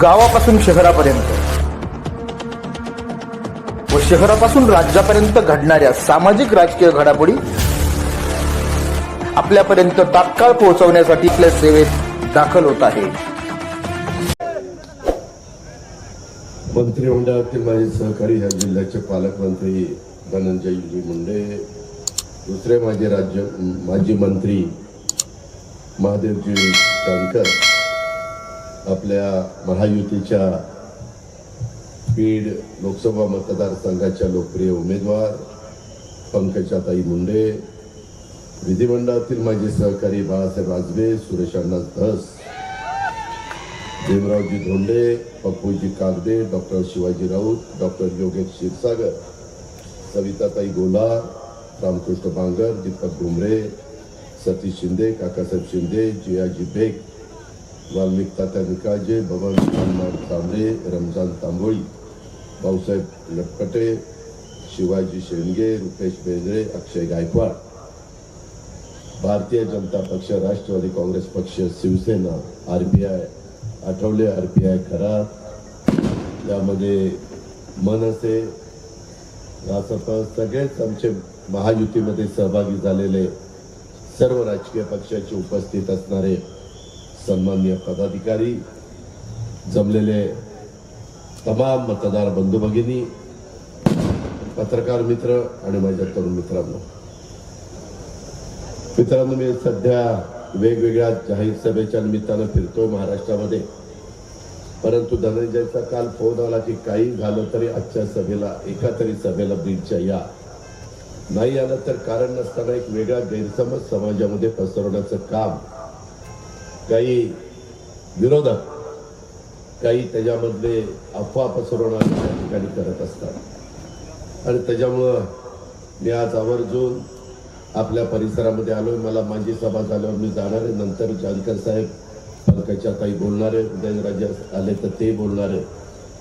गावापासून शहरापर्यंत व शहरापासून राज्यापर्यंत घडणाऱ्या सामाजिक राजकीय घडामोडी आपल्यापर्यंत तात्काळ पोहोचवण्यासाठी आपल्या सेवेत दाखल होत आहे. मंत्रिमंडळातील माझे सहकारी ह्या जिल्ह्याचे पालकमंत्री धनंजय मुंडे, दुसरे माजी मंत्री महादेवजी जानकर, आपल्या महायुतीच्या बीड लोकसभा मतदारसंघाच्या लोकप्रिय उमेदवार पंकजाताई मुंडे, विधिमंडळातील माझे सहकारी बाळासाहेब आजबे, सुरेश अण्णा धस, भीमरावजी धोंडे, पप्पूजी कागदे, डॉक्टर शिवाजी राऊत, डॉक्टर योगेश क्षीरसागर, सविताताई गोलार, रामकृष्ण बांगर, दीपक डुमरे, सतीश शिंदे, काकासाहेब शिंदे, जियाजी बेग, वाल्मिक तात्या निकाळजे, बबन तांबरे, रमजान तांबोळी, भाऊसाहेब लटपटे, शिवाजी शेंडगे, रुपेश बेंद्रे, अक्षय गायकवाड, भारतीय जनता पक्ष, राष्ट्रवादी काँग्रेस पक्ष, शिवसेना, आरपीआय, आठवले आरपीआय करार, यामध्ये मनसे, रासप सगळेच आमचे महायुतीमध्ये सहभागी झालेले सर्व राजकीय पक्षाचे उपस्थित असणारे सन्माननीय पदाधिकारी, जमलेले तमाम मतदार बंधू भगिनी, पत्रकार मित्र आणि माझ्या तरुण मित्रांनो, मी सध्या वेगवेगळ्या जाहीर सभेच्या निमित्तानं फिरतोय महाराष्ट्रामध्ये. परंतु धनंजयचा काल फोन आला की काही झालं तरी आजच्या सभेला, एका तरी सभेला बीडच्या या. नाही आलं तर कारण नसताना एक वेगळा गैरसमज समाजामध्ये पसरवण्याचं काम काही विरोधक, काही त्याच्यामधले अफवा पसरवणारे त्या ठिकाणी करत असतात. आणि त्याच्यामुळं मी आज आवर्जून आपल्या परिसरामध्ये आलोय. मला माझी सभा झाल्यावर मी जाणार आहे. नंतर जानकर साहेब, पंकजाताई बोलणार आहे, उदयनराजे आले तर ते बोलणार आहे.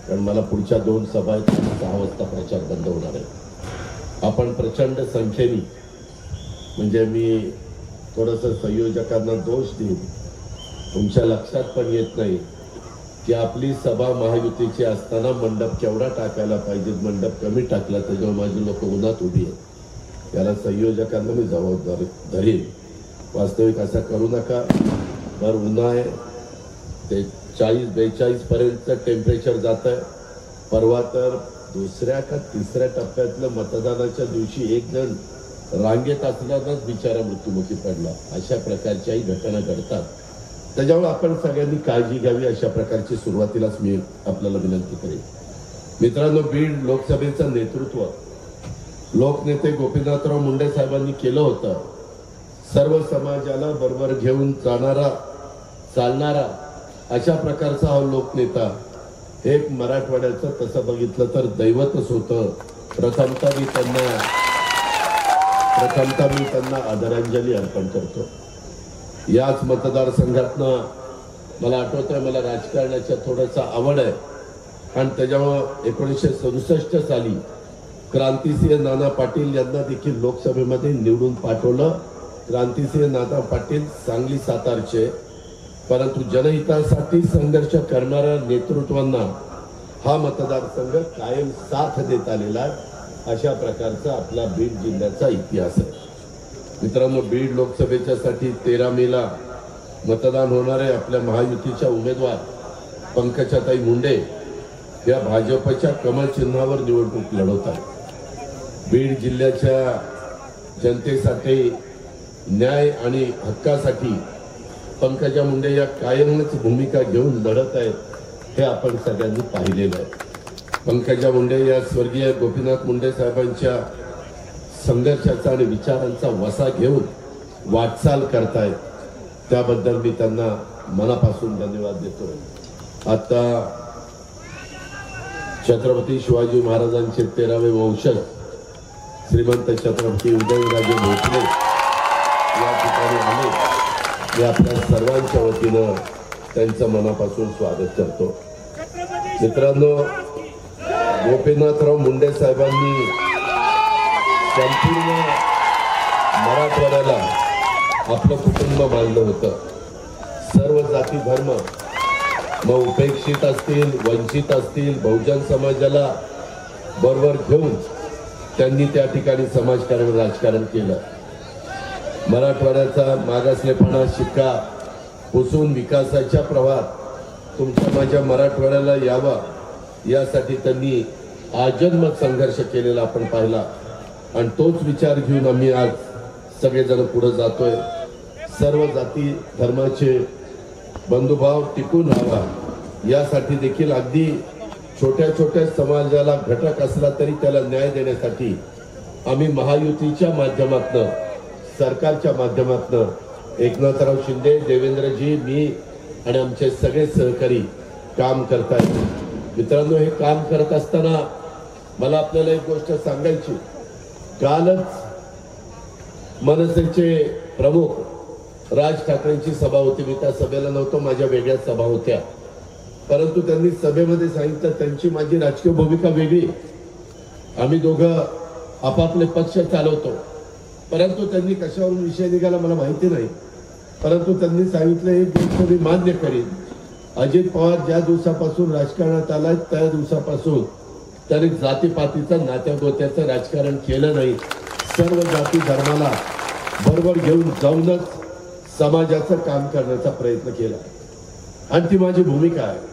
कारण मला पुढच्या 2 सभा आहेत, 6 वाजता प्रचार बंद होणार आहे. आपण प्रचंड संख्येने, म्हणजे मी थोडंसं संयोजकांना दोष देईन, तुमच्या लक्षात पण येत नाही की आपली सभा महायुतीची असताना मंडप केवढा टाकायला पाहिजे. मंडप कमी टाकला त्याच्यावर माझी लोक उन्हात उभी आहेत. याला संयोजकांना मी जबाबदारी धरीन. वास्तविक असा करू नका. भर उन्हा आहे, ते 40-42 पर्यंत टेम्परेचर जात आहे. परवा तर 2ऱ्या का 3ऱ्या टप्प्यातलं मतदानाच्या दिवशी एक जण रांगेत असल्यानंच बिचारा मृत्युमुखी पडला. अशा प्रकारच्याही घटना घडतात. त्याच्यामुळे आपण सगळ्यांनी काळजी घ्यावी, अशा प्रकारची सुरुवातीलाच मी आपल्याला विनंती करेन. मित्रांनो, बीड लोकसभेचं नेतृत्व लोकनेते गोपीनाथराव मुंडे साहेबांनी केलं होतं. सर्व समाजाला बरोबर घेऊन जाणारा, चालणारा अशा प्रकारचा हा लोकनेता एक मराठवाड्याचं तसं बघितलं तर दैवतच होतं. प्रथमतः मी त्यांना आदरांजली अर्पण करतो. याच मतदारसंघातनं मला आठवतंय, मला राजकारणाच्या थोडंसं आवड आहे आणि त्याच्यामुळं 1967 साली क्रांतिसिंह नाना पाटील यांना देखील लोकसभेमध्ये निवडून पाठवलं. क्रांतिसिंह नाना पाटील सांगली सातारचे, परंतु जनहितासाठी संघर्ष करणाऱ्या नेतृत्वांना हा मतदारसंघ कायम साथ देत आलेला आहे. अशा प्रकारचा आपला बीड जिल्ह्याचा इतिहास आहे. मित्रांनो, बीड लोकसभेच्यासाठी 13 मेला मतदान होणारे आपल्या महायुतीच्या उमेदवार पंकजाताई मुंडे या भाजपच्या कमळ चिन्हावर निवडणूक लढवतात. बीड जिल्ह्याच्या जनतेसाठी न्याय आणि हक्कासाठी पंकजा मुंडे या कायमच भूमिका घेऊन लढत आहेत, हे आपण सगळ्यांनी पाहिलेलं आहे. पंकजा मुंडे या स्वर्गीय गोपीनाथ मुंडे साहेबांच्या संघर्षाचा आणि विचारांचा वसा घेऊन वाटचाल करतायत. त्याबद्दल मी त्यांना मनापासून धन्यवाद देतो. आता छत्रपती शिवाजी महाराजांचे 13वे वंशज श्रीमंत छत्रपती उदयनराजे भोसले या ठिकाणी आले. मी आपल्या सर्वांच्या वतीनं त्यांचं मनापासून स्वागत करतो. मित्रांनो, गोपीनाथराव मुंडे साहेबांनी संपूर्ण मराठवाड्याला आपलं कुटुंब मानलं होतं. सर्व जाती धर्म मग उपेक्षित असतील, वंचित असतील, बहुजन समाजाला बरोबर घेऊन त्यांनी त्या ठिकाणी समाजकारण राजकारण केलं. मराठवाड्याचा मागासलेपणा शिक्का पुसून विकासाच्या प्रवाहात तुमच्या माझ्या मराठवाड्याला यावा यासाठी त्यांनी आजन्म संघर्ष केलेला आपण पाहिला. आणि तोच विचार घेऊन आम्ही आज सगळेजण पुढे जातोय. सर्व जाती धर्माचे बंधुभाव टिकून राहावा यासाठी देखील अगदी छोट्या छोट्या समाजाला घटक असला तरी त्याला न्याय देण्यासाठी आम्ही महायुतीच्या माध्यमातून, सरकारच्या माध्यमातून एकनाथराव शिंदे, देवेंद्रजी, मी आणि आमचे सगळे सहकारी काम करतायत. मित्रांनो, हे काम करत असताना मला आपल्याला एक गोष्ट सांगायची. कालच मनसेचे प्रमुख राज ठाकरेंची सभा होती. मी त्या सभेला नव्हतो, माझ्या वेगळ्या सभा होत्या. परंतु त्यांनी सभेमध्ये सांगितलं त्यांची माझी राजकीय भूमिका वेगळी. आम्ही दोघं आपापले पक्ष चालवतो. परंतु त्यांनी कशावरून विषय निघाला मला माहिती नाही. परंतु त्यांनी सांगितलं एक गोष्ट मी मान्य करीन. अजित पवार ज्या दिवसापासून राजकारणात आलाय त्या दिवसापासून त्यांनी जातीपातीचं नात्यागोत्याचं राजकारण केलं नाही. सर्व जाती धर्माला बरोबर घेऊन जाऊनच समाजाचं काम करण्याचा प्रयत्न केला. आणि ती माझी भूमिका आहे.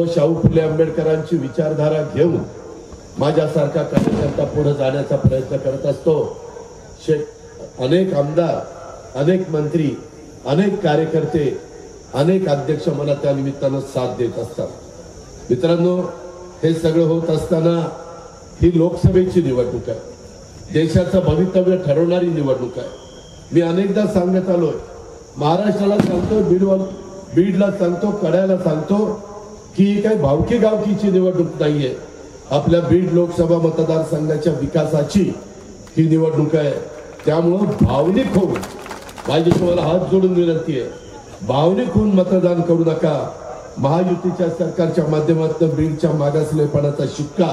शाहू फुले आंबेडकरांची विचारधारा घेऊन माझ्यासारखा कार्यकर्ता पुढे जाण्याचा प्रयत्न करत असतो. अनेक आमदार, अनेक मंत्री, अनेक कार्यकर्ते, अनेक अध्यक्ष मला त्या निमित्तानं साथ देत असतात. मित्रांनो, हे सगळं होत असताना ही लोकसभेची निवडणूक आहे. देशाचं भवितव्य ठरवणारी निवडणूक आहे. मी अनेकदा सांगत आलोय, महाराष्ट्राला सांगतो, बीडला सांगतो, कड्याला सांगतो की ही काही भावकी गावकीची निवडणूक नाहीये. आपल्या बीड लोकसभा मतदारसंघाच्या विकासाची ही निवडणूक आहे. त्यामुळं भावनिक होऊन, माझी तुम्हाला हात जोडून विनंती आहे, भावनिक होऊन मतदान करू नका. महायुतीच्या सरकारच्या माध्यमातून बीडच्या मागासलेपणाचा शिक्का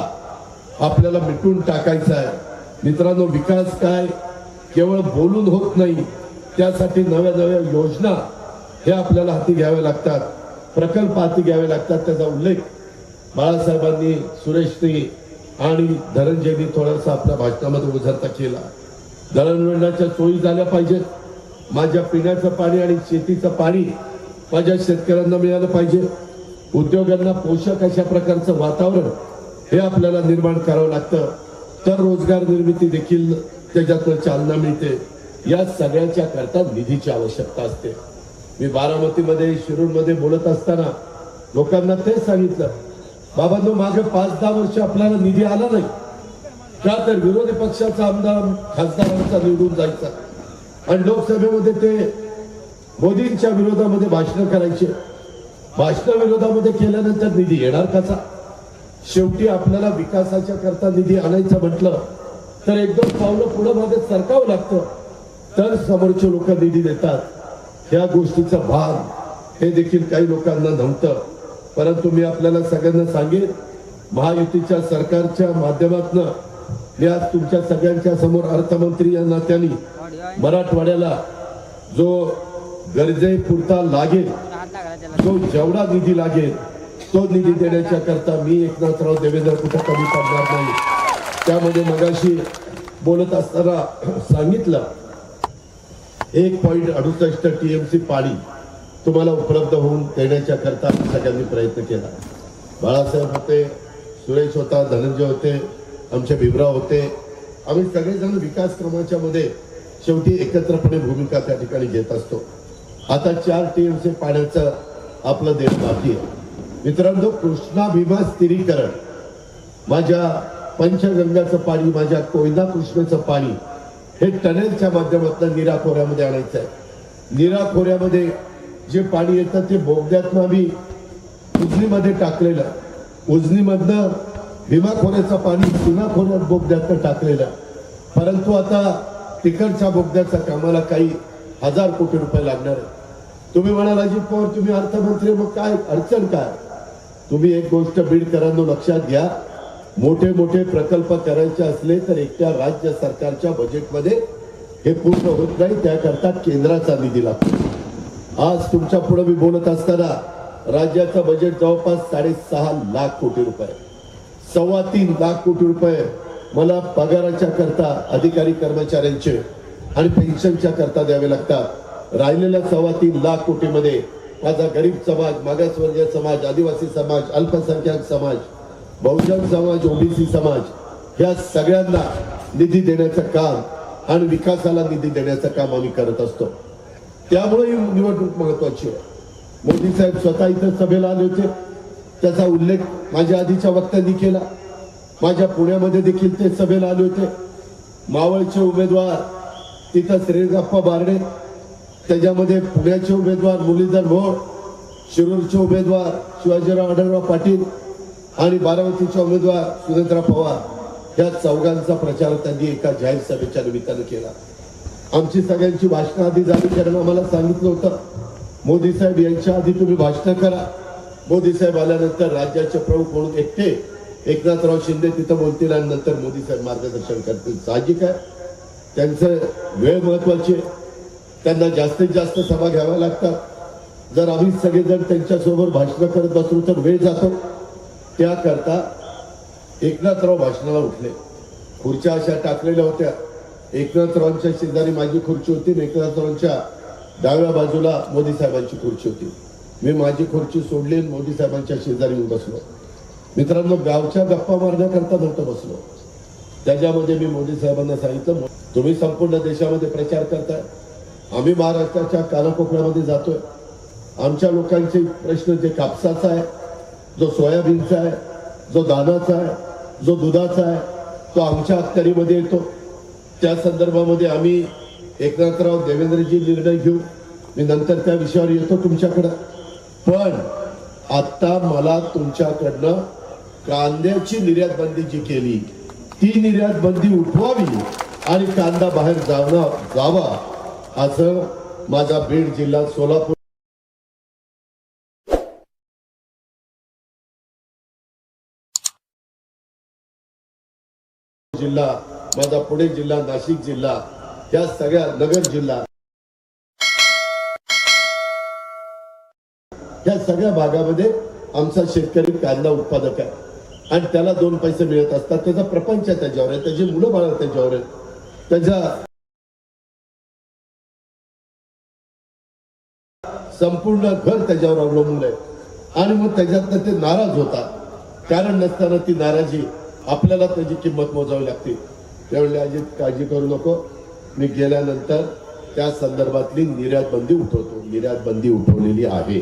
आपल्याला मिटून टाकायचा आहे. मित्रांनो, विकास काय केवळ बोलून होत नाही. त्यासाठी नव्या नव्या योजना हे आपल्याला हाती घ्याव्या लागतात, प्रकल्प हाती घ्यावे लागतात. त्याचा उल्लेख बाळासाहेबांनी, सुरेशनी आणि धनंजयनी थोडासा आपल्या भाषणामध्ये उझरता केला. दळणवळणाच्या सोयी झाल्या पाहिजेत. माझ्या पिण्याचं पाणी आणि शेतीचं पाणी माझ्या शेतकऱ्यांना मिळालं पाहिजे. उद्योगांना पोषक अशा प्रकारचं वातावरण हे आपल्याला निर्माण करावं लागतं. तर रोजगार निर्मिती देखील त्याच्यातून चालना मिळते. या सगळ्याच्या करता निधीची आवश्यकता असते. मी बारामतीमध्ये, शिरूरमध्ये बोलत असताना लोकांना तेच सांगितलं, बाबांनो, मागे 5-10 वर्ष आपल्याला निधी आला नाही का? तर विरोधी पक्षाचा आमदार खासदारांचा निवडून जायचा आणि लोकसभेमध्ये ते मोदींच्या विरोधामध्ये भाषण करायचे. भाषण विरोधामध्ये केल्यानंतर निधी येणार कसा? शेवटी आपल्याला विकासाच्या करता निधी आणायचं म्हटलं तर 1-2 पावलं पुढे मागे सरकावं लागतं, तर समोरचे लोक निधी देतात. या गोष्टीचं भान हे देखील काही लोकांना नव्हतं. परंतु मी आपल्याला सगळ्यांना सांगेन, महायुतीच्या सरकारच्या माध्यमातून मी आज तुमच्या सगळ्यांच्या समोर अर्थमंत्री या नात्याने मराठवाड्याला जो गरजेपुरता लागेल, जो जेवढा निधी लागेल तो निधी देण्याच्या करता मी एकनाथराव देवेंद्र कुठे कमी पडणार नाही. त्यामध्ये मगाशी बोलत असताना सांगितलं 1.68 TMC पाणी तुम्हाला उपलब्ध होऊन देण्याच्या करता सगळ्यांनी प्रयत्न केला. बाळासाहेब होते, सुरेश होता, धनंजय होते, आमचे भीमराव होते. आम्ही सगळेजण विकास क्रमाच्या मध्ये शेवटी एकत्रपणे भूमिका त्या ठिकाणी घेत असतो. आता 4 TMC पाण्याचं आपलं देणं बाकी आहे. मित्रांनो, कृष्णा भीमा स्थिरीकरण, माझ्या पंचगंगाचं पाणी, माझ्या कोयना कृष्णेचं पाणी हे टनेलच्या माध्यमातून नीरा खोऱ्यामध्ये आणायचं आहे. नीरा खोऱ्यामध्ये जे पाणी येतं ते बोगद्यातनं आम्ही उजनीमध्ये टाकलेलं, उजनीमधनं भीमा खोऱ्याचं पाणी सीमा खोऱ्यात बोगद्यातनं टाकलेलं. परंतु आता तिकडच्या बोगद्याच्या कामाला काही 1000 कोटी रुपये लागणार आहे. तुम्ही म्हणाल, अजित पवार तुम्ही अर्थमंत्री, मग काय अडचण काय? तुम्ही एक गोष्ट बीडकरांनो लक्षात घ्या, मोठे मोठे प्रकल्प करायचे असले तर एकट्या राज्य सरकारच्या बजेटमध्ये हे पूर्ण होत नाही. त्याकरता केंद्राचा निधी लागतो. आज तुमच्या पुढे मी बोलत असताना राज्याचं बजेट जवळपास 6.5 लाख कोटी रुपये, 3.25 लाख कोटी रुपये मला पगाराच्या करता अधिकारी कर्मचाऱ्यांचे आणि पेन्शनच्या करता द्यावे लागतात. राहिलेल्या 3.25 लाख कोटीमध्ये माझा गरीब समाज, मागासवर्गीय समाज, आदिवासी समाज, अल्पसंख्याक समाज, बहुजन समाज, ओबीसी समाज या सगळ्यांना निधी देण्याचं काम आणि विकासाला निधी देण्याचं काम आम्ही करत असतो. त्यामुळे ही निवडणूक महत्वाची आहे. मोदी साहेब स्वतः इथं सभेला आले होते, त्याचा उल्लेख माझ्या आधीच्या वक्त्यांनी केला. माझ्या पुण्यामध्ये देखील ते सभेला आले होते. मावळचे उमेदवार तिथं श्रीरंगप्पा बारडे, त्याच्यामध्ये पुण्याचे उमेदवार मुरलीधर मोहोळ, शिरूरचे उमेदवार शिवाजीराव आढळराव पाटील आणि बारामतीचे उमेदवार सुनेत्रा पवार या चौघांचा प्रचार त्यांनी एका जाहीर सभेच्या निमित्तानं केला. आमची सगळ्यांची भाषणं आधी झाली कारण आम्हाला सांगितलं होतं मोदी साहेब यांच्या आधी तुम्ही भाषणं करा. मोदी साहेब आल्यानंतर राज्याचे प्रमुख म्हणून एकटे एकनाथराव शिंदे तिथं बोलतील आणि नंतर मोदी साहेब मार्गदर्शन करतील. साहजिक आहे, त्यांचं वेळ महत्वाची आहे, त्यांना जास्तीत जास्त सभा घ्याव्या लागतात. जर आम्ही सगळेजण त्यांच्यासोबत भाषण करत बसलो तर वेळ जातो. त्याकरता एकनाथराव भाषणाला उठले. खुर्च्या अशा टाकलेल्या होत्या. एकनाथरावांच्या शेजारी माझी खुर्ची होती, एकनाथरावांच्या डाव्या बाजूला मोदी साहेबांची खुर्ची होती. मी माझी खुर्ची सोडली, मोदी साहेबांच्या शेजारी येऊन बसलो. मित्रांनो, गावच्या गप्पा मारण्याकरता नव्हतं बसलो. त्याच्यामध्ये मी मोदी साहेबांना सांगितलं, तुम्ही संपूर्ण देशामध्ये प्रचार करताय, आम्ही महाराष्ट्राच्या कानाकोपऱ्यामध्ये जातोय. आमच्या लोकांचे प्रश्न जे कापसाचा आहे, जो सोयाबीनचा आहे, जो धानाचा आहे, जो दुधाचा आहे, तो आमच्या अखत्यारीमध्ये येतो. त्या संदर्भामध्ये आम्ही एकनाथराव देवेंद्रजी निर्णय घेऊ. मी नंतर त्या विषयावर येतो तुमच्याकडं. पण आता मला तुमच्याकडनं कांद्याची निर्यात बंदी जी केली ती निर्यात बंदी उठवावी आणि कांदा बाहेर जावा असं माझा बीड जिल्हा, सोलापूर जिल्हा, माझा पुणे जिल्हा, नाशिक जिल्हा, या सगळ्या नगर जिल्हा, या सगळ्या भागामध्ये आमचा शेतकरी कांदा उत्पादक आहे आणि त्याला 2 पैसे मिळत असतात. त्याचा प्रपंच त्याच्यावर आहे, त्याची मुलं बाळ त्याच्यावर आहे, त्याच्या संपूर्ण घर त्याच्यावर अवलंबून आहे. आणि मग त्याच्यातनं ते नाराज होतात. कारण नसताना ती नाराजी आपल्याला त्याची किंमत मोजावी लागते. त्यावेळी अजित काळजी करू नको, मी गेल्यानंतर त्या संदर्भातली निर्यात बंदी उठवतो. निर्यात बंदी उठवलेली आहे.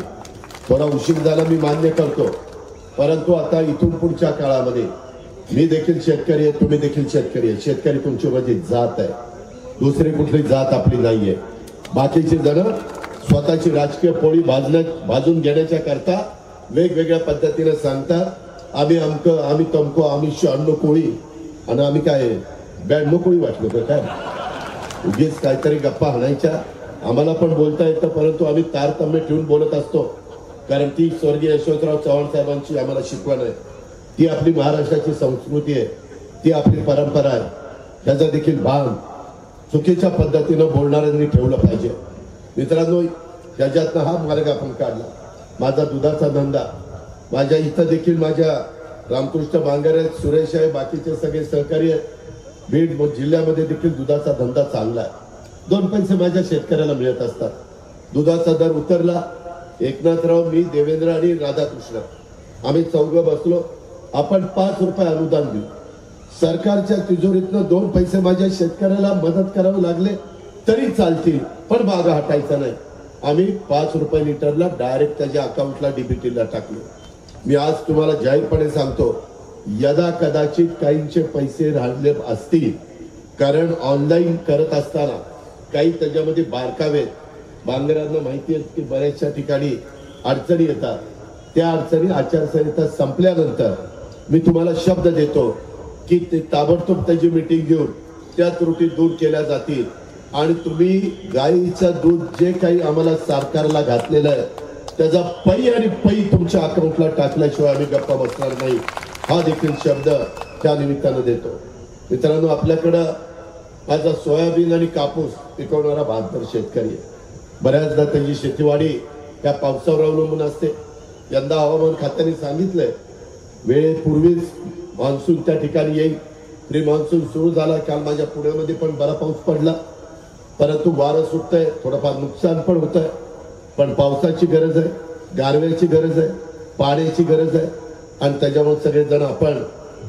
थोडा उशीर झाला मी मान्य करतो, परंतु आता इथून पुढच्या काळामध्ये मी देखील शेतकरी आहे, तुम्ही देखील शेतकरी आहे. शेतकरी तुमची माझी जात आहे, दुसरी कुठली जात आपली नाहीये. बाकीची जण स्वतःची राजकीय पोळी भाजून घेण्याच्या करता वेगवेगळ्या पद्धतीने सांगतात, आम्ही अमकं, आम्ही तमको, आम्ही 96 कोळी आणि आम्ही काय 92 कोळी वाटलो तर काय. उगीच काहीतरी गप्पा हाणायच्या. आम्हाला पण बोलता येतं, परंतु आम्ही तारतम्य ठेवून बोलत असतो. कारण ती स्वर्गीय यशवंतराव चव्हाण साहेबांची आम्हाला शिकवण आहे. ती आपली महाराष्ट्राची संस्कृती आहे, ती आपली परंपरा आहे. त्याचा देखील भान चुकीच्या पद्धतीनं बोलणाऱ्यांनी ठेवलं पाहिजे. मित्रांनो, त्याच्यातनं हा मार्ग आपण काढला. माझा दुधाचा धंदा, माझ्या इथं देखील माझ्या रामकृष्ण बांगर आहेत, सुरेश आहे, बाकीचे सगळे सहकारी आहेत. बीड जिल्ह्यामध्ये देखील दुधाचा धंदा चांगला आहे. 2 पैसे माझ्या शेतकऱ्याला मिळत असतात. दुधाचा दर उतरला. एकनाथराव, मी, देवेंद्र आणि राधाकृष्ण आम्ही 4 बसलो. आपण 5 रुपये अनुदान देऊ. सरकारच्या तिजोरीतनं 2 पैसे माझ्या शेतकऱ्याला मदत करावे लागले तरी चालतील, पण मागं हटायचं नाही. आम्ही 5 रुपये लिटरला डायरेक्ट त्याच्या अकाउंटला डीबीटीला टाकलो. मी आज तुम्हाला जाहीरपणे सांगतो, यदा कदाचित काहींचे पैसे राहिले असतील, कारण ऑनलाईन करत असताना काही त्याच्यामध्ये बारकावे बांगरांना माहिती आहे की बऱ्याचशा ठिकाणी अडचणी येतात. त्या अडचणी आचारसंहिता संपल्यानंतर मी तुम्हाला शब्द देतो की ते ताबडतोब त्याची मीटिंग घेऊन त्या त्रुटी दूर केल्या जातील आणि तुम्ही गाईचं दूध जे काही आम्हाला सरकारला घातलेलं आहे त्याचा पै आणि पै तुमच्या अकाउंटला टाकल्याशिवाय आम्ही गप्पा बसणार नाही. हा देखील शब्द त्या निमित्तानं देतो. मित्रांनो, आपल्याकडं माझा सोयाबीन आणि कापूस पिकवणारा बहादर शेतकरी आहे. बऱ्याचदा त्याची शेतीवाडी त्या पावसावर अवलंबून असते. यंदा हवामान खात्याने सांगितलंय वेळेपूर्वीच मान्सून त्या ठिकाणी येईल. प्री मान्सून सुरू झाला. काल माझ्या पुण्यामध्ये पण बरा पाऊस पडला, परंतु वारं सुटतंय, थोडंफार नुकसान पण होत आहे. पण पावसाची गरज आहे, गारव्याची गरज आहे, पाण्याची गरज आहे आणि त्याच्यामुळे सगळेजण आपण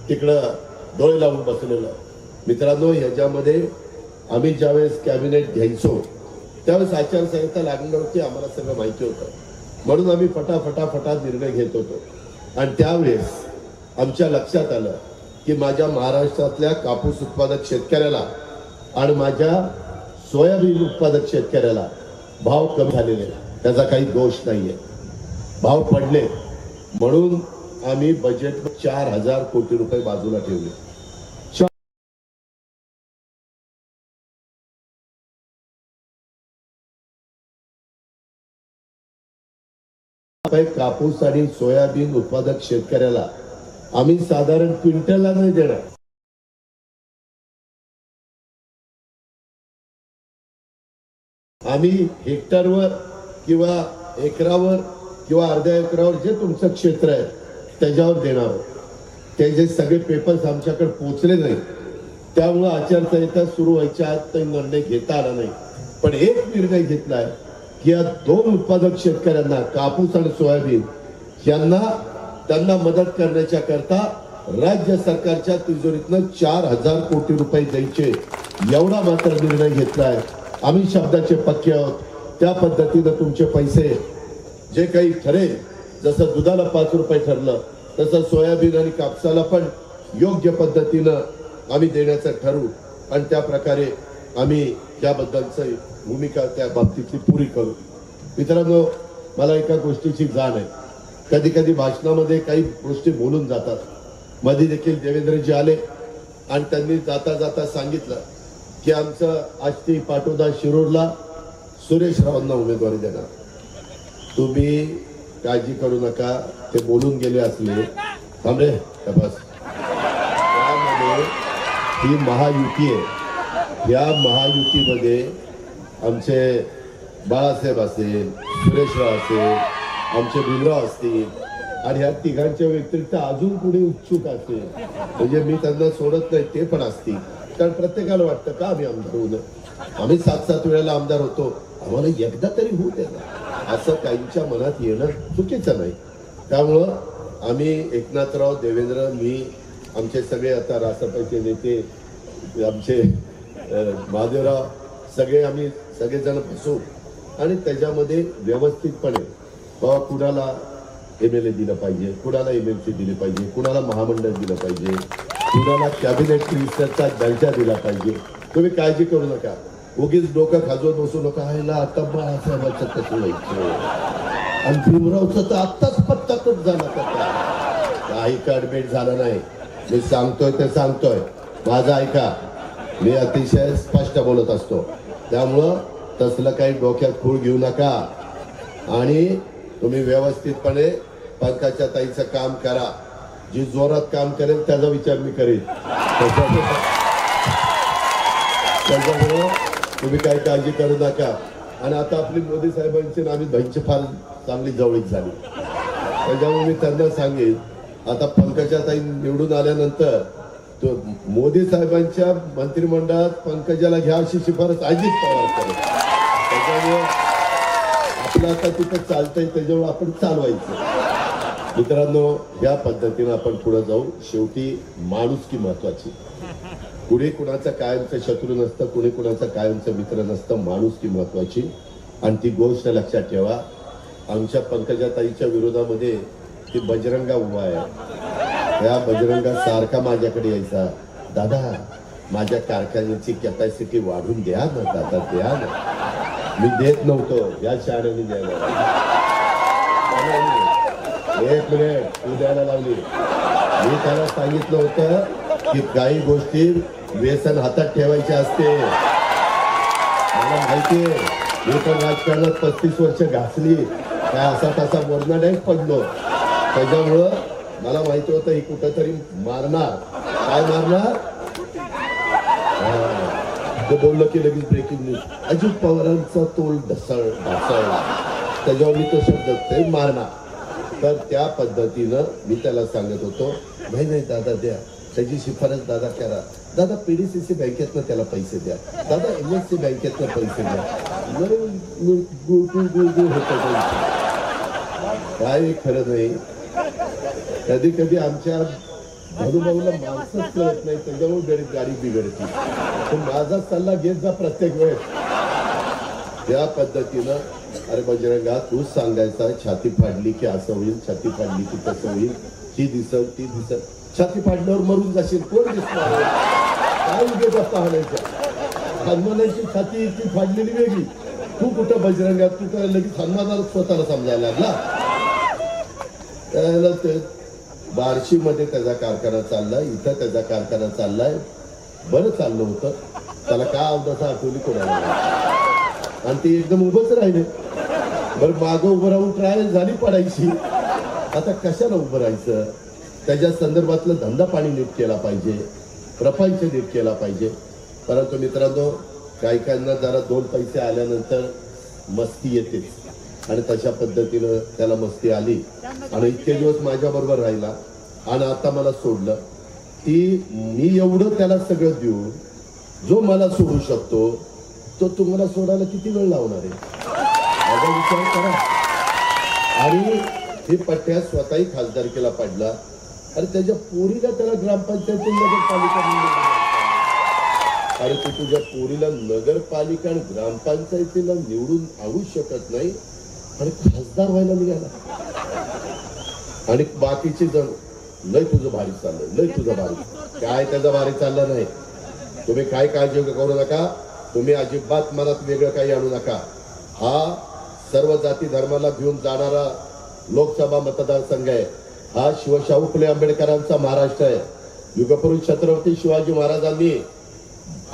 तिकडं डोळे लावून बसलेलो. मित्रांनो, ह्याच्यामध्ये आम्ही ज्यावेळेस कॅबिनेट घ्यायचो त्यावेळेस आचारसंहिता लागणार होती, आम्हाला सगळं माहिती होतं. म्हणून आम्ही फटाफटा निर्णय घेत होतो. आणि त्यावेळेस आमच्या लक्षात आलं की माझ्या महाराष्ट्रातल्या कापूस उत्पादक शेतकऱ्याला आणि माझ्या सोयाबीन उत्पादक शेतकऱ्याला भाव कमी झालेले, त्याचा काही दोष नाहीये, भाव पडले. म्हणून आम्ही बजेट 4,000 कोटी रुपये बाजूला ठेवले. कापूस आणि सोयाबीन उत्पादक शेतकऱ्याला आम्ही साधारण क्विंटलला नाही देणार. आम्ही हेक्टरवर किंवा एकरावर किंवा अर्ध्या एकरावर जे तुमचं क्षेत्र आहे त्याच्यावर देणार आहोत. ते जे सगळे पेपर्स आमच्याकडे पोहोचले नाही, त्यामुळे आचारसंहिता सुरू व्हायच्या आत काही निर्णय घेता आला नाही. पण एक निर्णय घेतलाय की या दोन उत्पादक शेतकऱ्यांना कापूस आणि सोयाबीन यांना त्यांना मदत करण्याच्या करता राज्य सरकारच्या तिजोरीतनं 4,000 कोटी रुपये द्यायचे, एवढा मात्र निर्णय घेतलाय. आम्ही शब्दाचे पक्के आहोत. त्या पद्धतीनं तुमचे पैसे जे काही ठरेल, जसं दुधाला 5 रुपये ठरलं तसं सोयाबीन आणि कापसाला पण योग्य पद्धतीनं आम्ही देण्याचं ठरवू आणि त्या प्रकारे आम्ही त्याबद्दलची भूमिका त्या बाबतीतली पुरी करू. मित्रांनो, मला एका गोष्टीची जाण आहे. कधी कधी भाषणामध्ये काही गोष्टी बोलून जातात. मध्ये देखील देवेंद्रजी आले आणि त्यांनी जाता जाता सांगितलं की आमचं आष्टी पाटोदा शिरूरला सुरेश रावांना उमेदवारी देणार. तुम्ही काळजी करू नका, ते बोलून गेले असले थांबरे बस. त्यामध्ये ही महायुती आहे. या महायुतीमध्ये आमचे बाळासाहेब असेल, सुरेशराव असेल, आमचे भीमराव असतील आणि ह्या तिघांच्या व्यतिरिक्त अजून कुणी उत्सुक असेल, म्हणजे मी त्यांना सोडत नाही, ते पण असतील. कारण प्रत्येकाला वाटतं का आम्ही आमदार होऊ नये, आम्ही 7-7 वेळेला आमदार होतो, आम्हाला एकदा तरी होऊ द्या, असं काहींच्या मनात येणं चुकीचं नाही. त्यामुळं आम्ही एकनाथराव, देवेंद्र, मी, आमचे सगळे आता राष्ट्रपती नेते, आमचे महादेवराव, सगळे आम्ही सगळेजण बसू आणि त्याच्यामध्ये व्यवस्थितपणे बाबा कुणाला MLA दिलं पाहिजे, कुणाला MLC दिले पाहिजे, कुणाला महामंडळ दिलं पाहिजे, कुणाला कॅबिनेट मिनिस्टरचा दर्जा दिला पाहिजे. तुम्ही काळजी करू नका, उगीच डोकं खाजवत बसू नका. ह्याला आता बाळासाहेबांचं कसं व्हायचं आणि भीमरावचं तर आत्ताच पत्ताच झाला का, काही कडमेट झालं नाही. मी सांगतोय ते सांगतोय, माझं ऐका. मी अतिशय स्पष्ट बोलत असतो, त्यामुळं तसलं काही डोक्यात खूळ घेऊ नका आणि तुम्ही व्यवस्थितपणे पंकजा ताईचं काम करा. जी जोरात काम करेल त्याचा विचार मी करेन. त्याच्यामुळं तुम्ही काही काळजी करू नका. आणि आता आपली मोदी साहेबांची आणि आम्ही बहिणीची फार चांगली जवळीक झाली, त्याच्यामुळे मी त्यांना सांगेन आता पंकजा ताई निवडून आल्यानंतर तो मोदी साहेबांच्या मंत्रिमंडळात पंकजाला घ्या अशी शिफारस अजित पवार करेल. त्याच्यामुळे आपलं आता तिथं चालतंय, त्याच्यामुळे आपण चालवायचं. मित्रांनो, या पद्धतीनं आपण पुढे जाऊ. शेवटी माणुसकी महत्वाची. कुणी कुणाचं कायमचं शत्रू नसतं, कुणी कुणाचं कायमचं मित्र नसतं. माणुसकी महत्वाची आणि ती गोष्ट लक्षात ठेवा. आमच्या पंकजाताईच्या विरोधामध्ये ती बजरंगा उभा आहे. त्या बजरंगा सारखा माझ्याकडे यायचा, दादा माझ्या कारखान्याची कॅपॅसिटी वाढून द्या ना, दादा द्या ना. मी देत नव्हतो, या शाळेने द्यायला. एक मिनिट, तू द्यायला लावली. मी त्याला सांगितलं होतं की काही गोष्टी व्यसन हातात ठेवायचे असते. मला माहितीये, मी पण राजकारणात 35 वर्ष घासली, काय असा तसा बोलणं नाही पडलो. त्याच्यामुळं मला माहिती होतं ही कुठंतरी मारणार. काय मारणार ते बोललं की लगेच ब्रेकिंग न्यूज. अजित पवारांचा तोल ढासळला, त्याच्यावर मी तो शब्द ते मारणार. तर त्या पद्धतीनं मी त्याला सांगत होतो, नाही दादा द्या, त्याची शिफारस दादा करा, दादा PDCC बँकेतनं त्याला पैसे द्या, दादा MSC बँकेतनं पैसे द्या. गुळगुळ होतं काय खरं नाही. कधी कधी आमच्या धनुभाऊला माणसंच कळत नाही, त्याच्यामुळे गाडी बिघडते. पण माझा सल्ला घेत जा प्रत्येक वेळेस. त्या पद्धतीनं अरे बजरंगा तूच सांगायचा, छाती फाडली की असं होईल, छाती फाडली की तसं होईल, ही दिसल ती दिसल. छाती फाडल्यावर मरून जाशील, कोण दिसणार? काय उगे गप्पा हाणायच्या? हनुमानाची छाती इतकी फाडलेली वेगळी. तू कुठं बजरंगा, तू काय लगेच हनुमानाला स्वतःला समजायला लागला. त्याला ते बार्शी मध्ये त्याचा कारखाना चाललाय, इथं त्याचा कारखाना चाललाय. बरं चाललं होतं, त्याला काय अवदासा आठवली कोणाला, आणि ते एकदम उभंच राहिले. बरं मागं उभं राहून ट्रायल झाली पडायची, आता कशाला उभं राहायचं? त्याच्या संदर्भातलं धंदा पाणी नीट केला पाहिजे, प्रपंच नीट केला पाहिजे. परंतु मित्रांनो, काही काहींना जरा दोन पैसे आल्यानंतर मस्ती येतेच, आणि तशा पद्धतीनं त्याला मस्ती आली आणि इतके दिवस माझ्या बरोबर राहिला आणि आता मला सोडलं. ती मी एवढं त्याला सगळं देऊन जो मला सोडू शकतो तो तुम्हाला सोडायला किती वेळ लावणार आहे? माझा विचार करा. आणि ही पट्ट्या स्वतःही खासदारकीला पडला आणि त्याच्या पोरीला त्याला ग्रामपंचायतीतून नगरपालिका निवडून. अरे तू तुझ्या पोरीला नगरपालिका आणि ग्रामपंचायतीला निवडून आणू शकत नाही आणि खासदार व्हायला निघाला. आणि बाकीचे जण लय तुझं भारी चाललंय, लय तुझं भारी. काय त्याचं भारी चाललं नाही. तुम्ही काय काळजी करू नका, तुम्ही अजिबात मनात वेगळं काही आणू नका. हा सर्व जाती धर्माला घेऊन जाणारा लोकसभा मतदारसंघ आहे. हा शिवशाहू फुले आंबेडकरांचा महाराष्ट्र आहे. युगपुरुष छत्रपती शिवाजी महाराजांनी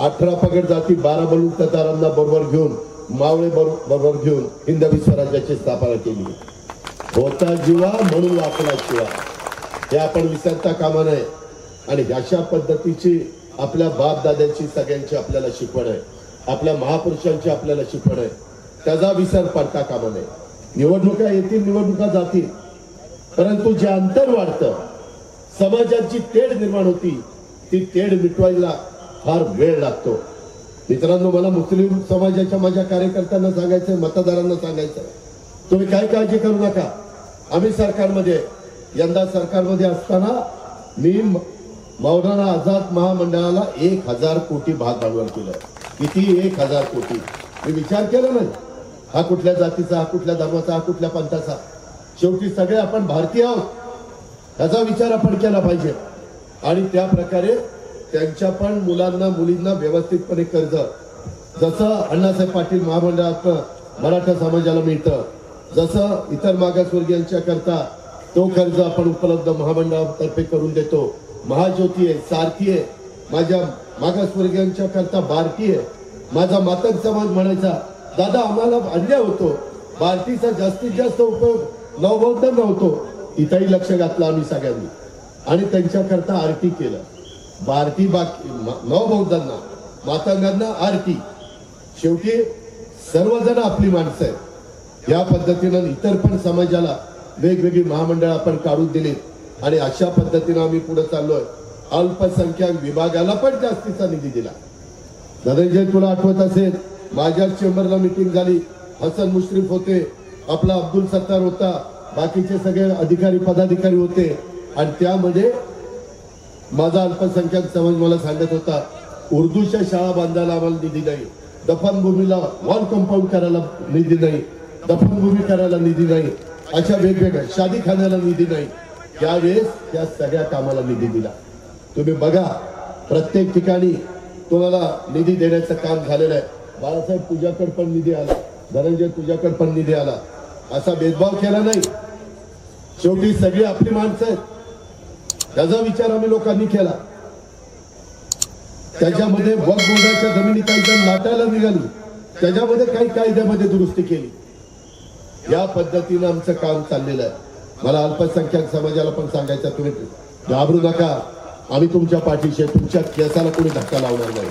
18 पगड जाती 12 बलुतेदारांना बरोबर घेऊन, मावळे बरोबर घेऊन हिंदवी स्वराज्याची स्थापना केली. होता जीवा म्हणून वाचला शिवा, हे आपण विसरता कामा नये. आणि अशा पद्धतीची आपल्या बाप दाद्यांची सगळ्यांची आपल्याला शिकवण आहे, आपल्या महापुरुषांची आपल्याला शिकवण आहे. त्याचा विसर पडता कामा नये. निवडणुका येतील, निवडणुका जातील, परंतु जे अंतर वाढतं, समाजाची तेढ निर्माण होती, ती तेढ मिटवायला फार वेळ लागतो. मित्रांनो, मला मुस्लिम समाजाच्या माझ्या कार्यकर्त्यांना सांगायचंय, मतदारांना सांगायचंय, तुम्ही काय काळजी करू नका. आम्ही सरकारमध्ये, यंदा सरकारमध्ये असताना मी मौलाना आझाद महामंडळाला 1000 कोटी भाग भांडवल केलं. किती? 1000 कोटी. मी विचार केला नाही हा कुठल्या जातीचा, हा कुठल्या धर्माचा, हा कुठल्या पंथाचा. शेवटी सगळे आपण भारतीय आहोत, त्याचा विचार आपण केला पाहिजे. आणि त्या प्रकारे त्यांच्या पण मुलांना मुलींना व्यवस्थितपणे कर्ज, जसं अण्णासाहेब पाटील महामंडळातनं मराठा समाजाला मिळतं, जसं इतर मागासवर्गीयांच्या करता तो कर्ज आपण उपलब्ध महामंडळातर्फे करून देतो. महाज्योती आहे, सारथी आहे, माझ्या मागासवर्गीयांच्या करता बार्टी आहे. माझा मातंग समाज म्हणायचा, दादा आम्हाला अन्याय होतो, बार्टीचा जास्तीत जास्त उपयोग नवबौद्धांना होतो. इथंही लक्ष घातलं आम्ही सगळ्यांनी आणि त्यांच्या करता आरटी केलं. बार्टी नवबौद्धांना, मातंगांना आरटी. शेवटी सर्वजण आपली माणसं आहेत. या पद्धतीनं इतर पण समाजाला वेगवेगळी महामंडळ आपण काढून दिली आणि अशा पद्धतीनं आम्ही पुढे चाललोय. अल्पसंख्याक विभागाला पण जास्तीचा निधी दिला. धनंजय, तुला आठवत असेल, माझ्या चेंबरला मिटिंग झाली, हसन मुश्रीफ होते, आपला अब्दुल सत्तार होता, बाकीचे सगळे अधिकारी पदाधिकारी होते. आणि त्यामध्ये माझा अल्पसंख्याक समाज मला सांगत होता, उर्दूच्या शाळा बांधायला आम्हाला निधी नाही, दफनभूमीला वॉल कंपाऊंड करायला निधी नाही, दफनभूमी करायला निधी नाही, अशा वेगवेगळ्या शादीखान्याला निधी नाही. त्यावेळेस त्या सगळ्या कामाला निधी दिला. तुम्ही बघा, प्रत्येक ठिकाणी तुम्हाला निधी देण्याचं काम झालेलं आहे. बाळासाहेब, तुझ्याकडे पण निधी आला, धनंजय तुझ्याकडे पण निधी आला, असा भेदभाव केला नाही. शेवटी सगळी आपली माणसं आहेत, त्याचा विचार आम्ही लोकांनी केला. त्याच्यामध्ये वक्फ बोर्डाच्या जमिनी काही जण लाटायला निघाली, त्याच्यामध्ये काही कायद्यामध्ये दुरुस्ती केली. या पद्धतीनं आमचं काम चाललेलं आहे. मला अल्पसंख्याक समाजाला पण सांगायचं, तुम्ही घाबरू नका, आम्ही तुमच्या पाठीशी, तुमच्या केसाला कोणी धक्का लावणार नाही.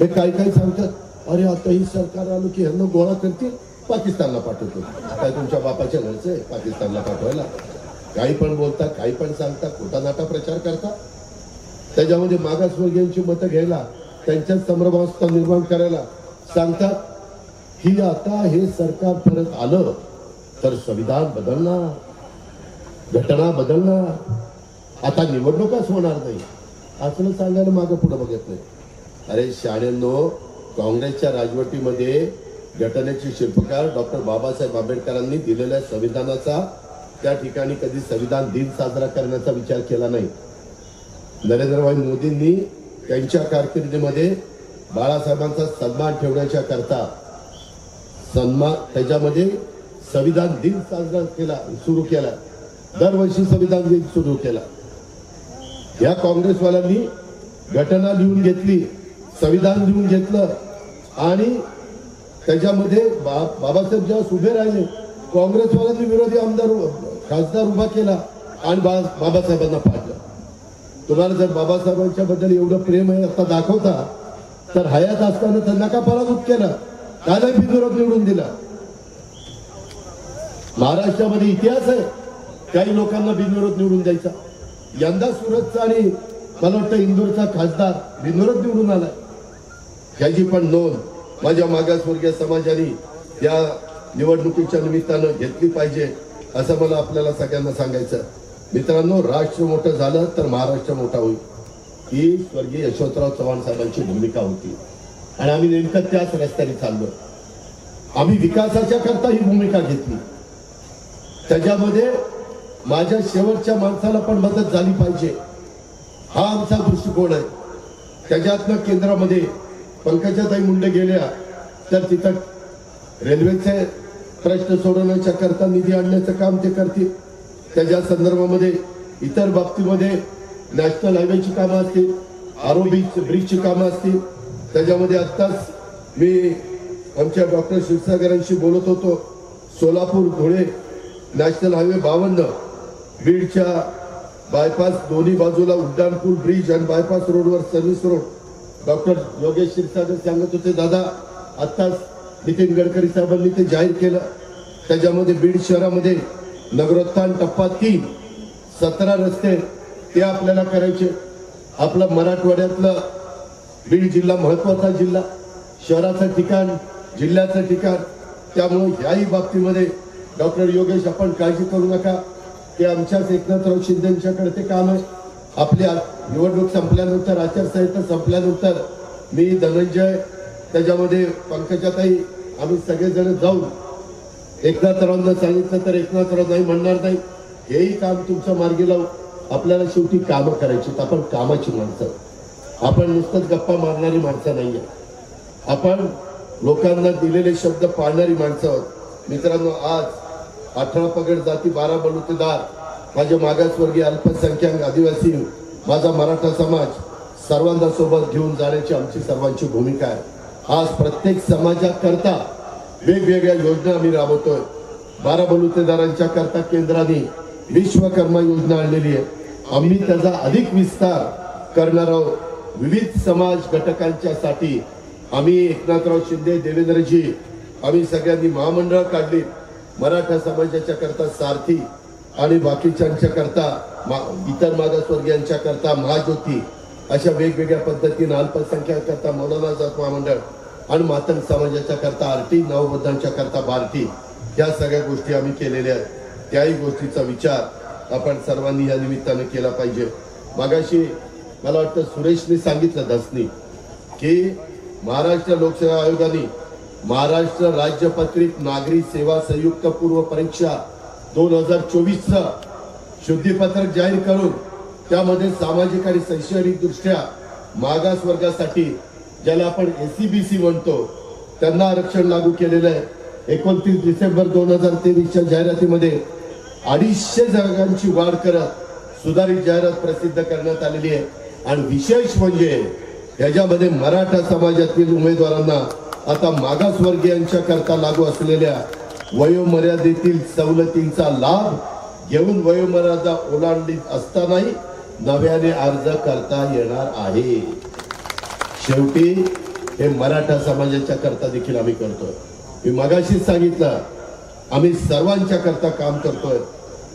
हे काही काही सांगतात, अरे आता ही सरकार आलो की ह्यांना गोळा करतील, पाकिस्तानला पाठवतो. काय तुमच्या बापाच्या घरचं आहे पाकिस्तानला पाठवायला? काही पण बोलता, काही पण सांगता, खोटा नाटा प्रचार करता. त्याच्यामध्ये मागासवर्गीयांची मतं घ्यायला, त्यांच्यात संभ्रमावस्था निर्माण करायला सांगतात की आता हे सरकार परत आलं तर संविधान बदलणार, घटना बदलणार, आता निवडणुकाच होणार नाही असं सांगायला मागं पुढे बघत नाही. अरे शाळेंनो, काँग्रेसच्या राजवटीमध्ये घटनेचे शिल्पकार डॉक्टर बाबासाहेब आंबेडकरांनी दिलेल्या संविधानाचा त्या ठिकाणी कधी संविधान दिन साजरा करण्याचा विचार केला नाही. नरेंद्रभाई मोदींनी त्यांच्या कारकिर्दीमध्ये बाळासाहेबांचा सन्मान ठेवण्याच्या करता त्याच्यामध्ये संविधान दिन साजरा केला, सुरू केला. दरवर्षी संविधान दिन सुरू केला. या काँग्रेसवाल्यांनी घटना लिहून घेतली, संविधान लिहून घेतलं आणि त्याच्यामध्ये बाबासाहेब जेव्हा उभे राहिले, काँग्रेसवाल्यांनी विरोधी खासदार उभा केला आणि बाबासाहेबांना पाडलं. तुम्हाला जर बाबासाहेबांच्या बद्दल एवढं प्रेम आहे आता दाखवता, तर हयात असताना त्यांना का पराभूत केलं? का नाही बिनविरोध निवडून दिला? महाराष्ट्रामध्ये इतिहास आहे काही लोकांना बिनविरोध निवडून द्यायचा. यंदा सुरतचा आणि मला वाटतं इंदूरचा खासदार बिनविरोध निवडून आला. ह्याची पण नोंद माझ्या मागासवर्गीय समाजाने या निवडणुकीच्या निमित्तानं घेतली पाहिजे असं मला आपल्याला सगळ्यांना सांगायचं. मित्रांनो, राष्ट्र मोठं झालं तर महाराष्ट्र मोठा होईल ही स्वर्गीय यशवंतराव चव्हाण साहेबांची भूमिका होती आणि आम्ही नेमकं त्याच रस्त्याने चाललो. आम्ही विकासाच्या करता ही भूमिका घेतली. त्याच्यामध्ये माझ्या शेवटच्या माणसाला पण मदत झाली पाहिजे हा आमचा दृष्टिकोन आहे. त्याच्यातनं केंद्रामध्ये पंकजाताई मुंडे गेल्या तर तिथं रेल्वेचे प्रश्न सोडवण्याच्या करता निधी आणण्याचं काम ते करतील. त्याच्या संदर्भामध्ये इतर बाबतीमध्ये नॅशनल हायवेची कामं असतील, आरोबी ब्रिजची कामं असतील. त्याच्यामध्ये आत्ताच मी आमच्या डॉक्टर क्षीरसागरांशी बोलत होतो. सोलापूर धुळे नॅशनल हायवे 52 बीडच्या बायपास दोन्ही बाजूला उड्डाणपूल ब्रिज आणि बायपास रोडवर service road. Doctor Yogesh Kshirsagar सांगत होते, दादा आत्ताच नितीन गडकरी साहेबांनी ते जाहीर केलं. त्याच्यामध्ये बीड शहरामध्ये नगरोत्थान टप्पा 3 17 रस्ते ते आपल्याला करायचे. आपलं मराठवाड्यातलं बीड जिल्हा महत्वाचा जिल्हा, शहराचं ठिकाण, जिल्ह्याचं ठिकाण. त्यामुळे याही बाबतीमध्ये डॉक्टर योगेश आपण काळजी करू नका. ते आमच्याच एकनाथराव शिंदेच्याकडे ते काम आहे. आपल्या निवडणूक संपल्यानंतर, आचारसंहिता संपल्यानंतर मी धनंजय त्याच्यामध्ये पंकजाताई आम्ही सगळेजण जाऊन एकनाथरावांना सांगितलं तर एकनाथराव नाही म्हणणार नाही. हेही काम तुमच्या मार्गी लावू. आपल्याला शेवटी कामं करायची. आपण कामाची माणसं, आपण नुसतंच गप्पा मारणारी माणसं नाहीये. आपण लोकांना दिलेले शब्द पाळणारी माणसं आहोत. मित्रांनो, आज 18 पगड जाती 12 बलुतेदार, माझे मागासवर्गीय अल्पसंख्याक आदिवासी, माझा मराठा समाज सर्वांना सोबत घेऊन जाण्याची आमची सर्वांची भूमिका आहे. आज प्रत्येक समाजाकरता वेगवेगळ्या योजना आम्ही राबवतोय. 12 बलुतेदारांच्या करता केंद्राने विश्वकर्मा योजना आणलेली आहे. आम्ही त्याचा अधिक विस्तार करणार आहोत. विविध समाज घटकांच्या साठी आम्ही एकनाथराव शिंदे, देवेंद्रजी आम्ही सगळ्यांनी महामंडळ काढली. मराठा समाजाच्या करता सारथी आणि बाकीच्यांच्या करता इतर मागासवर्गीयांच्या करता महाज्योती, अशा वेगवेगळ्या पद्धतीने अल्पसंख्याक करता मौलाना आझाद महामंडळ आणि मातंग समाजाच्या करता आरटी, नवबद्धांच्या करता बार्टी, या सगळ्या गोष्टी आम्ही केलेल्या आहेत. त्याही गोष्टीचा विचार आपण सर्वांनी या निमित्तानं केला पाहिजे. मागाशी मला वाटतं सुरेशने सांगितलं दसनी की महाराष्ट्र लोकसेवा आयोगाने महाराष्ट्र राज्य पत्रित नागरी सेवा संयुक्त पूर्व परीक्षा 2024चं शुद्धीपत्रक जाहीर करून त्यामध्ये सामाजिक आणि शैक्षणिक दृष्ट्या मागास वर्गासाठी, ज्याला आपण SCBC म्हणतो, त्यांना आरक्षण लागू केलेलं आहे. 29 डिसेंबर 2023च्या जाहिरातीमध्ये 250 जागांची वाढ करत सुधारित जाहिरात प्रसिद्ध करण्यात आलेली आहे. आणि विशेष म्हणजे याच्यामध्ये मराठा समाजातील उमेदवारांना आता मागासवर्गीयांच्या करता लागू असलेल्या वयोमर्यादेतील सवलतींचा लाभ घेऊन वयोमर्यादा ओलांडीत असतानाही नव्याने अर्ज करता येणार आहे. शेवटी हे मराठा समाजाच्या करता देखील आम्ही करतोय. मी मगाशीच सांगितलं, आम्ही सर्वांच्या करता काम करतोय.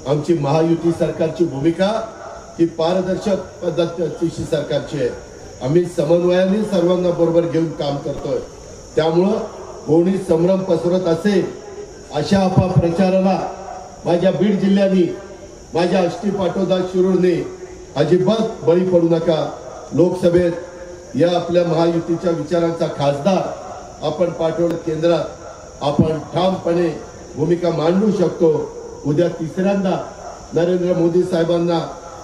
आमची महायुती सरकारची भूमिका ही पारदर्शक पद्धतीची सरकारची आहे. आम्ही समन्वयाने सर्वांना बरोबर घेऊन काम करतोय. त्यामुळं कोणी संभ्रम पसरत असेल अशा अपप्रचाराला माझ्या बीड जिल्ह्याने, माझ्या आष्टी पाटोदा शिरूरने अजिबात बळी पडू नका. लोकसभेत या आपल्या महायुतीच्या विचारांचा खासदार आपण पाठवलं केंद्रात आपण ठामपणे भूमिका मांडू शकतो. उद्या तिसऱ्यांदा नरेंद्र मोदी साहेबांना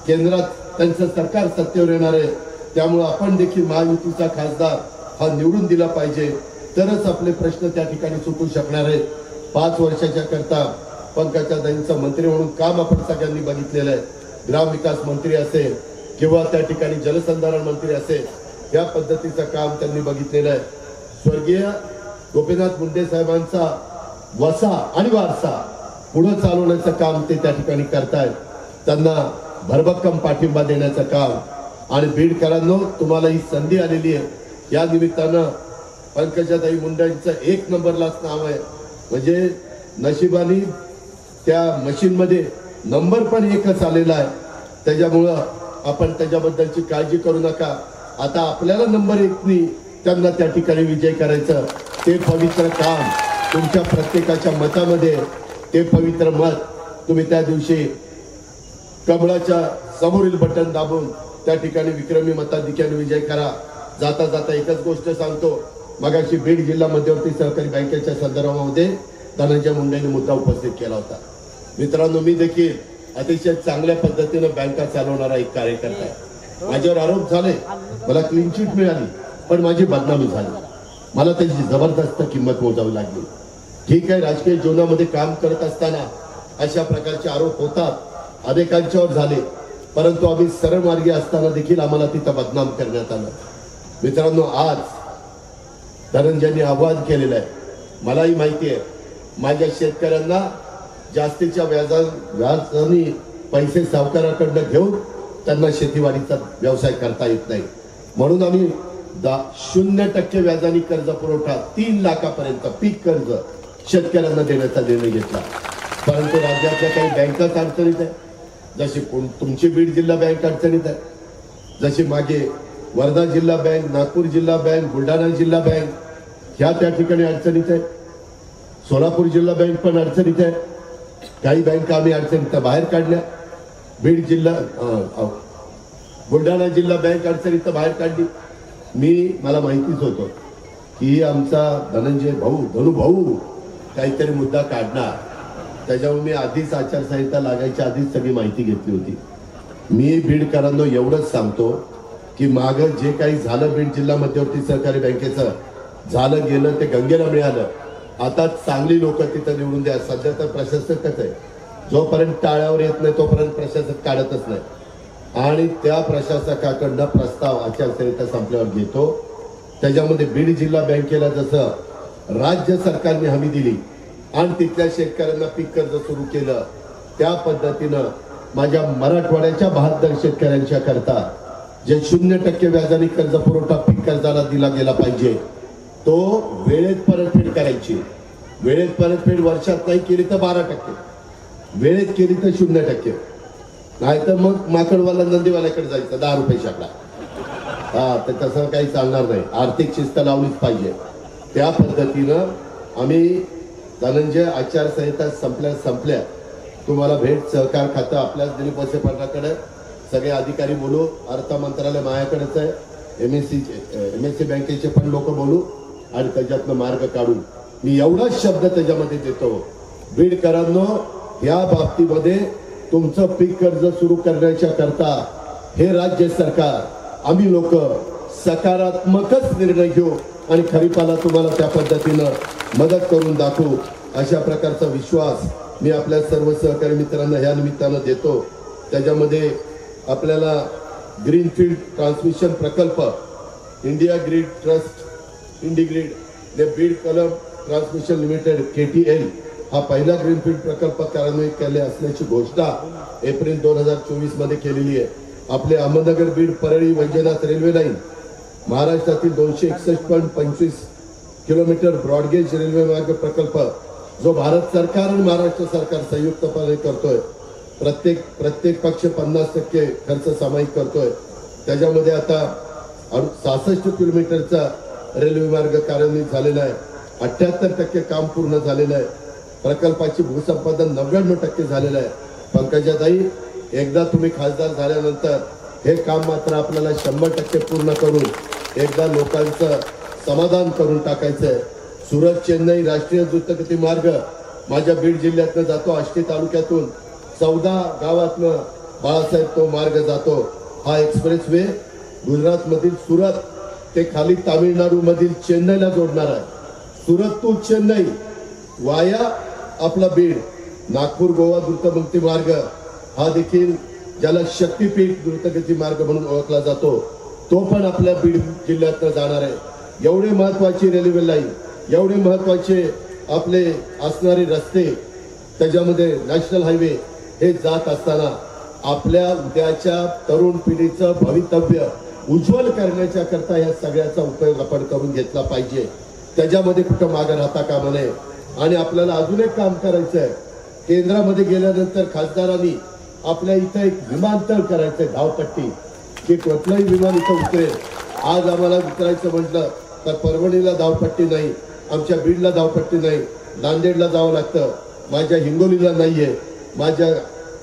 केंद्रात त्यांचं सरकार सत्तेवर येणार आहे. त्यामुळे आपण देखील महायुतीचा खासदार हा निवडून दिला पाहिजे, तरच आपले प्रश्न त्या ठिकाणी सुटू शकणार आहेत. 5 वर्षाच्या करता पंकजाताईंचं मंत्री म्हणून काम आपण सगळ्यांनी बघितलेलं आहे. ग्रामविकास मंत्री असेल किंवा त्या ठिकाणी जलसंधारण मंत्री असेल, या पद्धतीचं काम त्यांनी बघितलेलं आहे. स्वर्गीय गोपीनाथ मुंडे साहेबांचा वसा आणि वारसा पुढे चालवण्याचं काम ते त्या ठिकाणी करतायत. त्यांना भरभक्कम पाठिंबा देण्याचं काम. आणि बीडकरांनो, तुम्हाला ही संधी आलेली आहे. या निमित्तानं पंकजाताई मुंडेंचं 1 नंबरलाच नाव आहे. म्हणजे नशिबाने त्या मशीनमध्ये नंबर पण 1च आलेला आहे. त्याच्यामुळं आपण त्याच्याबद्दलची काळजी करू नका. आता आपल्याला नंबर 1नी त्यांना त्या ठिकाणी विजय करायचं. ते पवित्र काम तुमच्या प्रत्येकाच्या मतामध्ये, ते पवित्र मत तुम्ही त्या दिवशी कमळाच्या समोरील बटन दाबून त्या ठिकाणी विक्रमी मताधिक्याने विजय करा. जाता जाता एकच गोष्ट सांगतो. मगाशी बीड जिल्हा मध्यवर्ती सहकारी बँकेच्या संदर्भामध्ये धनंजय मुंडेंनी मुद्दा उपस्थित केला होता. मित्रांनो, मी देखील अतिशय चांगल्या पद्धतीने बँका चालवणारा एक कार्यकर्ता आहे. माझ्यावर आरोप झाले, मला क्लीन चिट मिळाली, पण माझी बदनामी झाली. मला त्याची जबरदस्त किंमत मोजावी लागली. ठीक आहे, राजकीय जीवनामध्ये काम करत असताना अशा प्रकारचे आरोप होतात, अनेकांच्यावर झाले, परंतु आम्ही सरळ मार्गी असताना देखील आम्हाला तिथं बदनाम करण्यात आलं. मित्रांनो, आज धनंजयनी आवाहन केलेलं आहे. मलाही माहिती आहे, माझ्या शेतकऱ्यांना जास्तीच्या व्याजाने पैसे सावकाराकडनं घेऊन त्यांना शेतीवाडीचा व्यवसाय करता येत नाही. म्हणून आम्ही 0% व्याजाने कर्ज पुरवठा 3 लाखापर्यंत पीक कर्ज शेतकऱ्यांना देण्याचा निर्णय घेतला. परंतु राज्यातल्या काही बँकाच अडचणीत आहे. जशी तुमची बीड जिल्हा बँक अडचणीत आहे, जशी मागे वर्धा जिल्हा बँक, नागपूर जिल्हा बँक, बुलढाणा जिल्हा बँक ह्या त्या ठिकाणी अडचणीत आहे. सोलापूर जिल्हा बँक पण अडचणीत आहे. काही बँका आम्ही अडचणीत बाहेर काढल्या. बीड जिल्हा बुलढाणा जिल्हा बँक अडचणीत बाहेर काढली. मला माहितीच होतं की आमचा धनंजय भाऊ, धनु भाऊ काहीतरी मुद्दा काढणार. त्याच्यामुळे मी आधीच आचारसंहिता लागायच्या आधीच सगळी माहिती घेतली होती. मी बीडकरांना एवढंच सांगतो की मागं जे काही झालं बीड जिल्हा मध्यवर्ती सहकारी बँकेचं झालं गेलं ते गंगेला मिळालं. आता चांगली लोक तिथं निवडून द्या. सध्या तर प्रशासकच आहे, जोपर्यंत टाळ्यावर येत नाही तोपर्यंत प्रशासक काढतच नाही. आणि त्या प्रशासकाकडनं प्रस्ताव आचारसंहिता संपल्यावर घेतो. त्याच्यामध्ये बीड जिल्हा बँकेला जसं राज्य सरकारने हमी दिली आणि तिथल्या शेतकऱ्यांना पीक कर्ज सुरू केलं, त्या पद्धतीनं माझ्या मराठवाड्याच्या 72 शेतकऱ्यांच्या करता जे 0% व्याजाने कर्ज पुरवठा पीक कर्जाला दिला गेला पाहिजे, तो वेळेत परतफेड करायची. वेळेत परतफेड वर्षात नाही केली तर 12%, वेळेत केली तर 0%. नाहीतर मग माकडवाला नंदीवाल्याकडे जायचं 10 रुपये शेकडा. तर तसं काही चालणार नाही. आर्थिक शिस्त लावलीच पाहिजे. त्या पद्धतीनं आम्ही धनंजय आचारसंहिता संपल्या तुम्हाला भेट सहकार खातं आपल्याच दिलीप वळसे पाटलाकडे, सगळे अधिकारी बोलू, अर्थ मंत्रालय माझ्याकडेच आहे, एमएससी बँकेचे पण लोक बोलू आणि त्याच्यातनं मार्ग काढू. मी एवढाच शब्द त्याच्यामध्ये देतो. बीडकरांनो, या बाबतीमध्ये तुमचं पीक कर्ज सुरू करण्याच्या करता हे राज्य सरकार, आम्ही लोक सकारात्मकच निर्णय घेऊ आणि खरीपाला तुम्हाला त्या पद्धतीनं मदत करून दाखवू. अशा प्रकारचा विश्वास मी आपल्या सर्व सहकारी मित्रांना ह्या निमित्तानं देतो. त्याच्यामध्ये आपल्याला ग्रीनफील्ड ट्रान्समिशन प्रकल्प, इंडिया ग्रीड ट्रस्ट, इंडिग्रीड ने बीड कलम ट्रान्समिशन लिमिटेड KTL हा पहिला ग्रीनफील्ड प्रकल्प कार्यान्वित केले असल्याची घोषणा एप्रिल 2024 मध्ये केलेली आहे. आपले अहमदनगर बीड परळी वैजनाथ रेल्वे लाईन महाराष्ट्रातील 261.25 किलोमीटर ब्रॉडगेज रेल्वे मार्ग प्रकल्प जो भारत सरकार आणि महाराष्ट्र सरकार संयुक्तपणे करतोय, प्रत्येक पक्ष 50% खर्च सामायिक करतोय. त्याच्यामध्ये आता 66 किलोमीटरचा रेल्वे मार्ग कार्यान्वित झालेला आहे. 78% काम पूर्ण झालेलं आहे. प्रकल्पाची भूसंपादन 99% झालेलं आहे. पंकजाताई, एकदा तुम्ही खासदार झाल्यानंतर हे काम मात्र आपल्याला 100% पूर्ण करून एकदा लोकांचं समाधान करून टाकायचं आहे. सुरत चेन्नई राष्ट्रीय द्रुतगती मार्ग माझ्या बीड जिल्ह्यातनं जातो. आष्टी तालुक्यातून 14 गावातनं बाळासाहेब तो मार्ग जातो. हा एक्सप्रेस वे गुजरातमधील सुरत ते खाली तामिळनाडू मधील चेन्नईला जोडणार आहे. सुरत टू चेन्नई वाया आपला बीड. नागपूर गोवा द्रुतगती मार्ग हा देखील ज्याला शक्तीपीठ द्रुतगती मार्ग म्हणून ओळखला जातो, तो पण आपल्या बीड जिल्ह्यातनं जाणार आहे. एवढे महत्वाची रेल्वे लाईन, एवढे महत्वाचे आपले असणारे रस्ते, त्याच्यामध्ये नॅशनल हायवे हे जात असताना आपल्या उद्याच्या तरुण पिढीचं भवितव्य उज्ज्वल करण्याच्या करता या सगळ्याचा उपयोग आपण करून घेतला पाहिजे. त्याच्यामध्ये कुठं मागे राहता कामा नये. आणि आपल्याला अजून एक काम करायचं आहे. केंद्रामध्ये गेल्यानंतर खासदारांनी आपल्या इथं एक विमानतळ करायचंय, धावपट्टी, की कुठलंही विमान इथं उतरेल. आज आम्हाला उतरायचं म्हटलं तर परभणीला धावपट्टी नाही, आमच्या बीडला धावपट्टी नाही, नांदेडला जावं लागतं, माझ्या हिंगोलीला नाहीये, माझ्या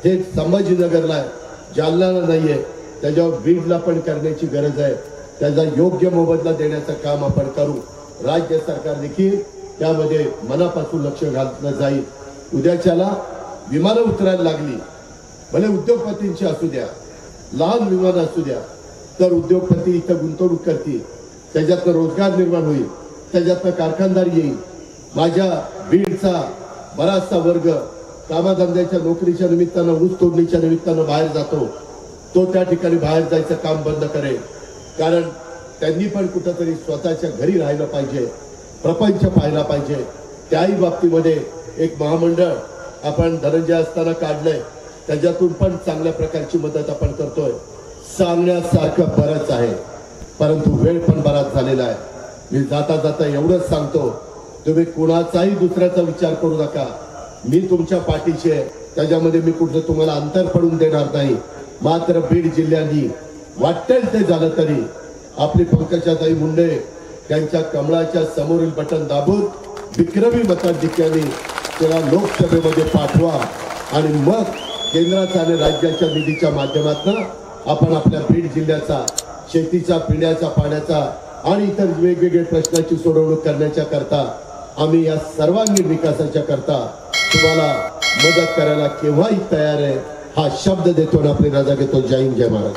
हे संभाजीनगरला आहे, जालन्याला नाहीये. त्याच्यावर बीडला पण करण्याची गरज आहे. त्याचा योग्य मोबदला देण्याचं काम आपण करू. राज्य सरकार देखील त्यामध्ये मनापासून लक्ष घातलं जाईल. उद्याच्याला विमानं उतरायला लागली, भले उद्योगपतींची असू द्या, लहान विमानं असू द्या, तर उद्योगपती इथं गुंतवणूक करतील, त्याच्यातनं रोजगार निर्माण होईल, त्याच्यातनं कारखानदारी येईल. माझ्या बीडचा बराचसा वर्ग कामाधंद्याच्या नोकरीच्या निमित्तानं, ऊस तोडणीच्या निमित्तानं बाहेर जातो. तो त्या ठिकाणी बाहेर जायचं काम बंद करेल. कारण त्यांनी पण कुठंतरी स्वतःच्या घरी राहिलं पाहिजे, प्रपंच पाहायला पाहिजे. त्याही बाबतीमध्ये एक महामंडळ आपण धनंजय असताना काढलंय, त्याच्यातून पण चांगल्या प्रकारची मदत आपण करतोय. सांगण्यासारखं बरंच आहे, परंतु वेळ पण बराच झालेला आहे. मी जाता जाता एवढंच सांगतो, तुम्ही कुणाचाही दुसऱ्याचा विचार करू नका. मी तुमच्या पाठीशी आहे, त्याच्यामध्ये मी कुठलं तुम्हाला अंतर पडून देणार नाही. मात्र बीड जिल्ह्यानी वाटेल ते झालं तरी आपली पंकजाताई मुंडे त्यांच्या कमळाच्या समोरील बटन दाबून विक्रमी मताधिक्याने त्याला लोकसभेमध्ये पाठवा आणि मग केंद्राच्या आणि राज्याच्या निधीच्या माध्यमातून आपण आपल्या बीड जिल्ह्याचा शेतीचा, पिण्याचा पाण्याचा आणि इतर वेगवेगळे प्रश्नाची सोडवणूक करण्याच्या करता आम्ही या सर्वांगीण विकासाच्या करता तुम्हाला मदत करायला केव्हाही तयार आहे. हा शब्द देतो आणि आपली रजा घेतो. जय हिंद, जय महाराज.